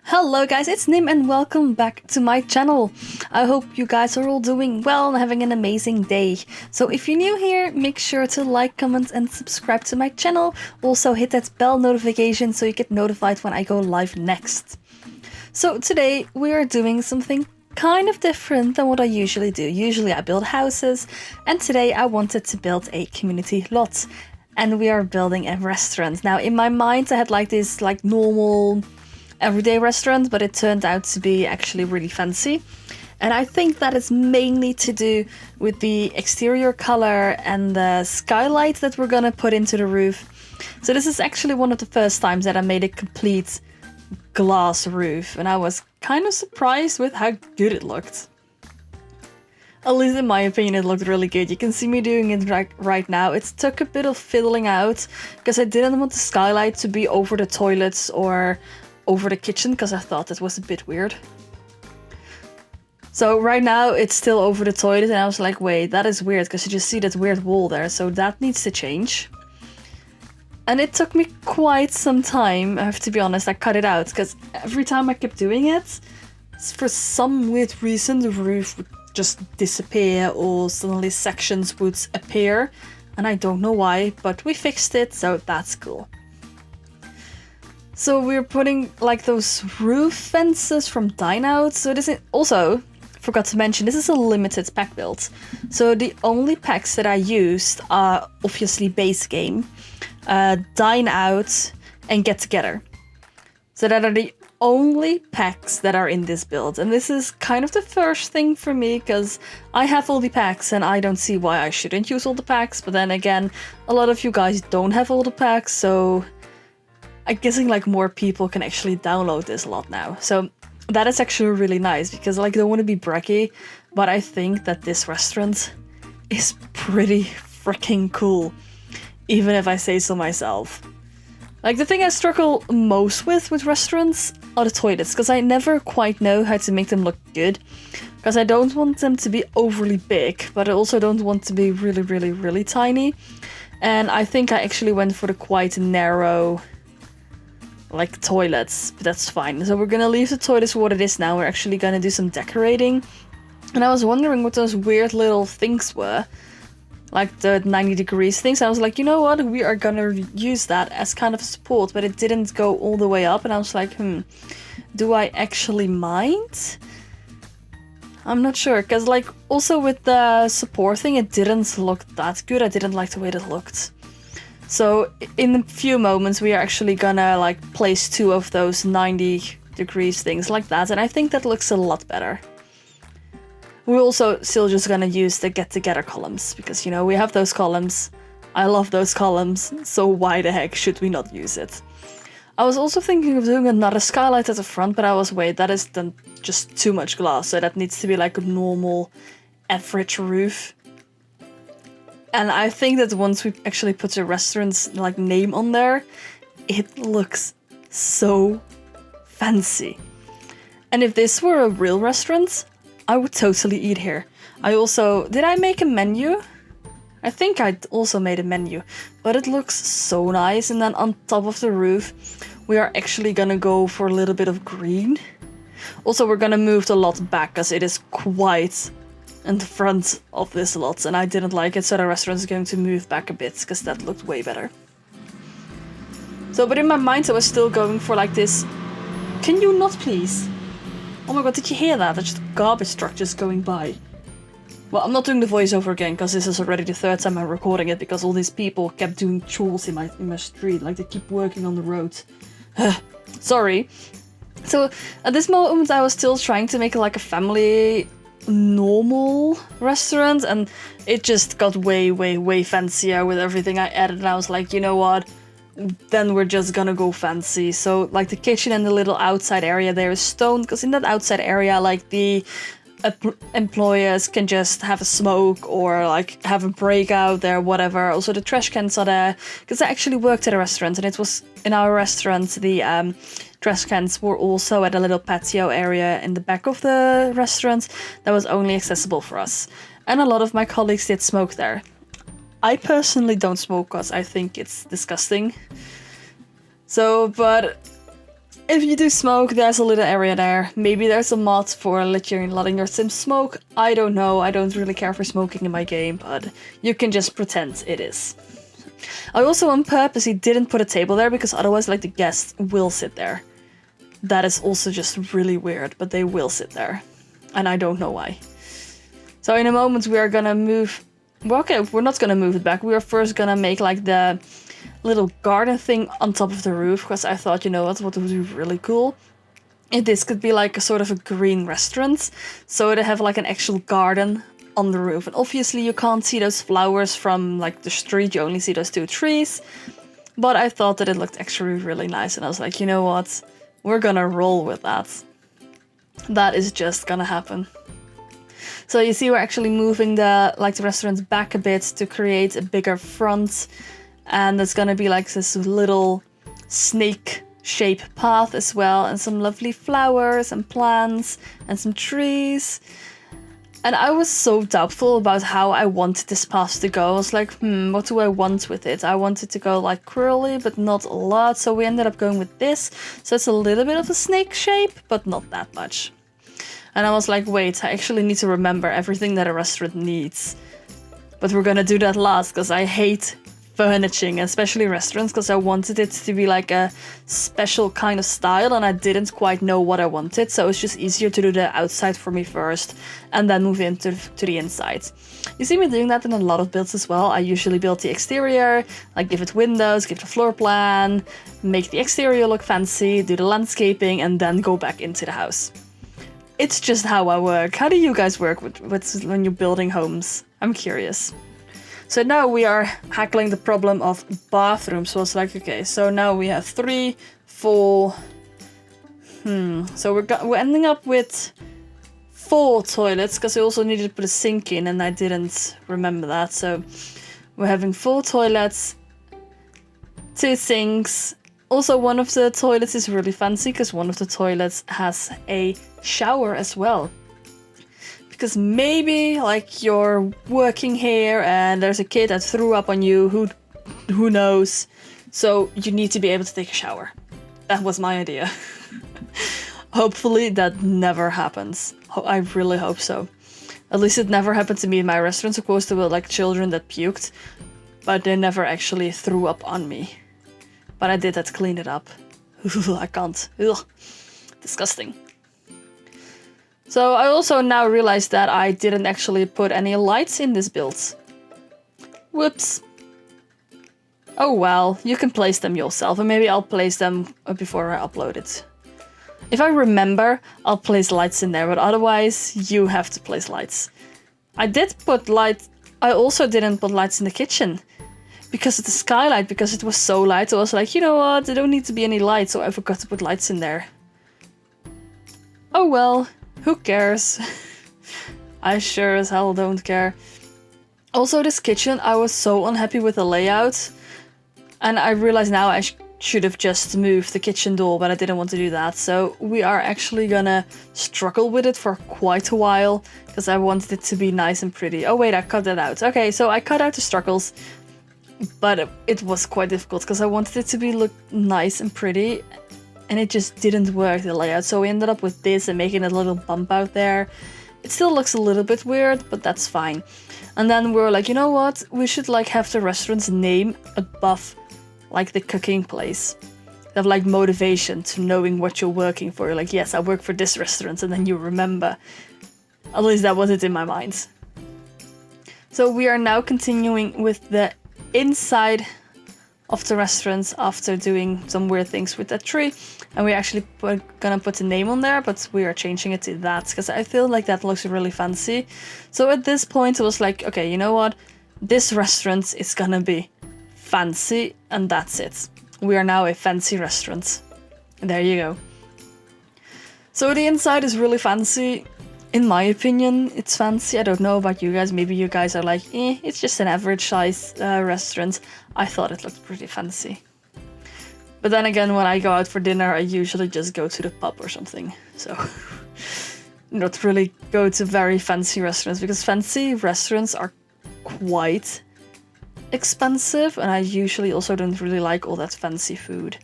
Hello guys, it's Nim and welcome back to my channel. I hope you guys are all doing well and having an amazing day. So if you're new here, make sure to like, comment and subscribe to my channel. Also hit that bell notification so you get notified when I go live next. So today we are doing something kind of different than what I usually do. Usually I build houses, and today I wanted to build a community lot. And we are building a restaurant. Now in my mind I had this normal everyday restaurant, but it turned out to be actually really fancy. And I think that is mainly to do with the exterior color and the skylight that we're gonna put into the roof. So this is actually one of the first times that I made a complete glass roof, and I was kind of surprised with how good it looked. At least in my opinion it looked really good. You can see me doing it right now. It took a bit of fiddling out because I didn't want the skylight to be over the toilets or over the kitchen because I thought that was a bit weird. So right now it's still over the toilet, and I was like, wait, that is weird because you just see that weird wall there, so that needs to change. And it took me quite some time, I have to be honest. I cut it out because every time I kept doing it, for some weird reason the roof would just disappear or suddenly sections would appear, and I don't know why, but we fixed it, so that's cool. So we're putting those roof fences from Dine out. So this is also, forgot to mention, this is a limited pack build. So the only packs that I used are obviously base game, Dine out and Get Together. So that are the only packs that are in this build. And this is kind of the first thing for me because I have all the packs and I don't see why I shouldn't use all the packs. But then again, a lot of you guys don't have all the packs, so I'm guessing more people can actually download this a lot now. So that is actually really nice because I don't want to be braggy, but I think that this restaurant is pretty freaking cool, even if I say so myself. The thing I struggle most with restaurants are the toilets, because I never quite know how to make them look good. Because I don't want them to be overly big, but I also don't want to be really, really, really tiny. And I think I actually went for the quite narrow toilets, but that's fine. So we're gonna leave the toilets what it is now. We're actually gonna do some decorating. And I was wondering what those weird little things were, the 90 degrees things. I was like, you know what, we are gonna use that as kind of support, but it didn't go all the way up, and I was like, do I actually mind? I'm not sure, because also with the support thing, it didn't look that good. I didn't like the way it looked. So in a few moments we are actually gonna place two of those 90 degrees things like that, and I think that looks a lot better. We're also still just gonna use the Get Together columns because, you know, we have those columns. I love those columns, so why the heck should we not use it? I was also thinking of doing another skylight at the front, but I was, wait, that is then just too much glass, so that needs to be a normal average roof. And I think that once we actually put the restaurant's name on there, it looks so fancy. And if this were a real restaurant, I would totally eat here. Did I make a menu? I think I also made a menu, but it looks so nice. And then on top of the roof, we are actually gonna go for a little bit of green. Also, we're gonna move the lot back because it is quite in the front of this lot, and I didn't like it, so the restaurant is going to move back a bit because that looked way better. So, but in my mind I was still going for this. Can you not please? Oh my god, did you hear that? That's just a garbage truck just going by. Well, I'm not doing the voiceover again because this is already the third time I'm recording it because all these people kept doing chores in my street, they keep working on the road. Sorry. So at this moment I was still trying to make a family normal restaurant, and it just got way, way, way fancier with everything I added, and I was like, you know what, then we're just gonna go fancy. So the kitchen and the little outside area there is stone, because in that outside area the employers can just have a smoke or have a breakout there, whatever. Also the trash cans are there because I actually worked at a restaurant, and it was in our restaurant the trash cans were also at a little patio area in the back of the restaurant that was only accessible for us, and a lot of my colleagues did smoke there. I personally don't smoke because I think it's disgusting. So, but If you do smoke, there's a little area there. Maybe there's a mod for letting your Sims smoke. I don't know. I don't really care for smoking in my game, but you can just pretend it is. I also on purposely didn't put a table there because otherwise like the guests will sit there. That is also just really weird, but they will sit there. And I don't know why. So in a moment we are gonna move... Well, okay, we're not gonna move it back. We are first gonna make like the little garden thing on top of the roof, because I thought, you know what would be really cool? If this could be like a sort of a green restaurant. So to have like an actual garden on the roof. And obviously you can't see those flowers from like the street, you only see those 2 trees. But I thought that it looked actually really nice, and I was like, you know what? We're gonna roll with that. That is just gonna happen. So you see we're actually moving the restaurant back a bit to create a bigger front. And there's gonna be like this little snake shape path as well, and some lovely flowers and plants and some trees. And I was so doubtful about how I wanted this path to go. I was like, what do I want with it? I wanted to go like curly, but not a lot. So we ended up going with this. So it's a little bit of a snake shape, but not that much. And I was like, wait, I actually need to remember everything that a restaurant needs. But we're gonna do that last, because I hate furnishing, especially restaurants, because I wanted it to be like a special kind of style and I didn't quite know what I wanted, so it's just easier to do the outside for me first and then move into the inside. You see me doing that in a lot of builds as well. I usually build the exterior, like give it windows, give the floor plan, make the exterior look fancy, do the landscaping, and then go back into the house. It's just how I work. How do you guys work with when you're building homes? I'm curious. So now we are tackling the problem of bathrooms. So it's like, okay, so now we have 3, 4... So we're ending up with 4 toilets, because I also needed to put a sink in and I didn't remember that. So we're having 4 toilets, 2 sinks. Also, one of the toilets is really fancy, because one of the toilets has a shower as well. Because maybe like you're working here and there's a kid that threw up on you, who knows. So you need to be able to take a shower. That was my idea. Hopefully that never happens. I really hope so. At least it never happened to me in my restaurant. Supposed to be like children that puked, but they never actually threw up on me. But I did have to clean it up. I can't. Ugh. Disgusting. So I also now realized that I didn't actually put any lights in this build. Whoops. Oh well, you can place them yourself, and maybe I'll place them before I upload it. If I remember, I'll place lights in there, but otherwise you have to place lights. I also didn't put lights in the kitchen. Because of the skylight, because it was so light, I was like, you know what, there don't need to be any lights, so I forgot to put lights in there. Oh well. Who cares? I sure as hell don't care. Also, this kitchen, I was so unhappy with the layout. And I realize now I should have just moved the kitchen door, but I didn't want to do that. So we are actually gonna struggle with it for quite a while, because I wanted it to be nice and pretty. Oh wait, I cut that out. Okay, so I cut out the struggles, but it was quite difficult, because I wanted it to look nice and pretty. And it just didn't work, the layout. So we ended up with this and making a little bump out there. It still looks a little bit weird, but that's fine. And then we were like, you know what? We should like have the restaurant's name above like the cooking place. Have like motivation to knowing what you're working for. You're like, yes, I work for this restaurant, and then you remember. At least that was it in my mind. So we are now continuing with the inside of the restaurants after doing some weird things with that tree, and we're actually gonna put a name on there, but we are changing it to that because I feel like that looks really fancy. So at this point I was like, okay, you know what, this restaurant is gonna be fancy, and that's it. We are now a fancy restaurant. There you go. So the inside is really fancy. In my opinion, it's fancy. I don't know about you guys. Maybe you guys are like, it's just an average size restaurant. I thought it looked pretty fancy. But then again, when I go out for dinner, I usually just go to the pub or something. So, not really go to very fancy restaurants, because fancy restaurants are quite expensive, and I usually also don't really like all that fancy food.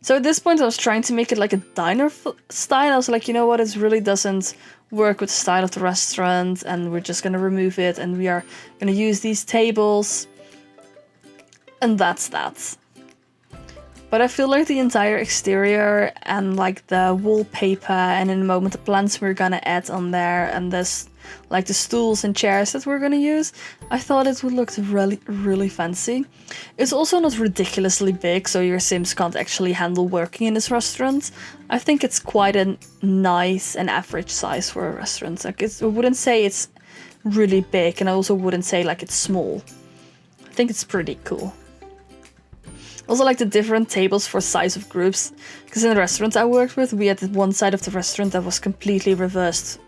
So at this point I was trying to make it like a diner style. I was like, you know what, it really doesn't work with the style of the restaurant, and we're just gonna remove it, and we are gonna use these tables, and that's that. But I feel like the entire exterior and like the wallpaper, and in a moment the plants we're gonna add on there, and this like the stools and chairs that we're gonna use, I thought it would look really fancy. It's also not ridiculously big, so your Sims can't actually handle working in this restaurant. I think it's quite a nice and average size for a restaurant. Like I wouldn't say it's really big, and I also wouldn't say like it's small. I think it's pretty cool. Also like the different tables for size of groups, because in the restaurant I worked with, we had one side of the restaurant that was completely reversed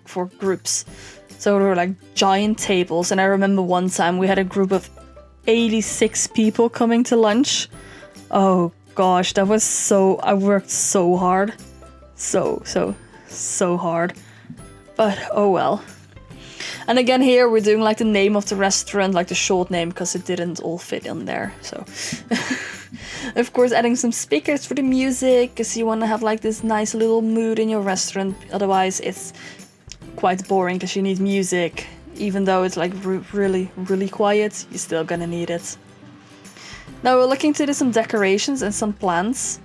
for groups. So there were like giant tables, and I remember one time we had a group of 86 people coming to lunch. Oh gosh, that was so... I worked so hard. So hard. But oh well. And again here we're doing like the name of the restaurant, like the short name, because it didn't all fit in there, so... Of course adding some speakers for the music, because you want to have like this nice little mood in your restaurant, otherwise it's quite boring because you need music. Even though it's like really quiet, you're still gonna need it. Now we're looking to do some decorations and some plants.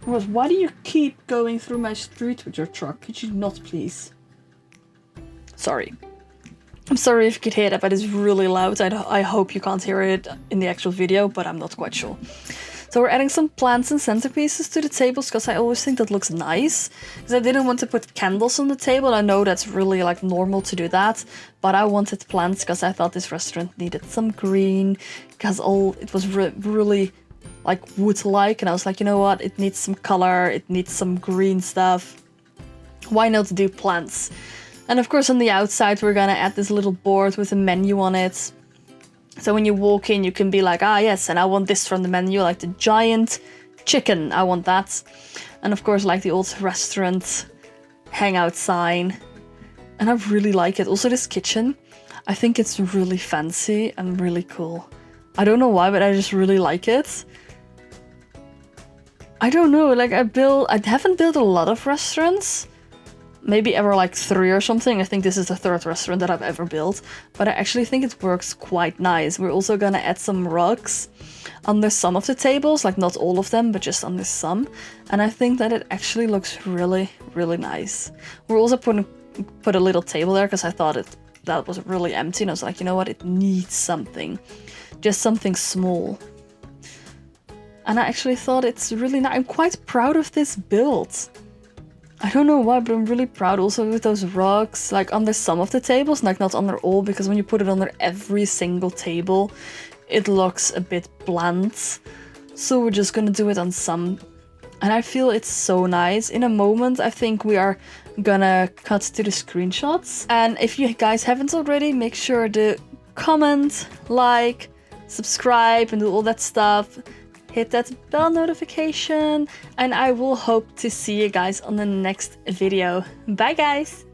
Rose, why do you keep going through my street with your truck? Could you not please? Sorry. I'm sorry if you could hear that, but it's really loud. I hope you can't hear it in the actual video, but I'm not quite sure. So we're adding some plants and centerpieces to the tables, because I always think that looks nice. Because I didn't want to put candles on the table. I know that's really like normal to do that, but I wanted plants because I thought this restaurant needed some green, because it was really like wood-like, and I was like, you know what, it needs some color, it needs some green stuff. Why not do plants? And of course on the outside we're gonna add this little board with a menu on it. So when you walk in you can be like, ah yes, and I want this from the menu, like the giant chicken, I want that. And of course like the old restaurant hangout sign. And I really like it. Also this kitchen, I think it's really fancy and really cool. I don't know why, but I just really like it. I don't know, like I haven't built a lot of restaurants. Maybe ever like 3 or something. I think this is the 3rd restaurant that I've ever built, but I actually think it works quite nice. We're also gonna add some rugs under some of the tables, like not all of them, but just under some. And I think that it actually looks really nice. We're also put a little table there because I thought that was really empty, and I was like, you know what, it needs something. Just something small. And I actually thought it's really nice. I'm quite proud of this build. I don't know why, but I'm really proud also with those rugs, like under some of the tables, like not under all, because when you put it under every single table, it looks a bit bland. So we're just gonna do it on some. And I feel it's so nice. In a moment, I think we are gonna cut to the screenshots. And if you guys haven't already, make sure to comment, like, subscribe, and do all that stuff. Hit that bell notification, and I will hope to see you guys on the next video. Bye guys!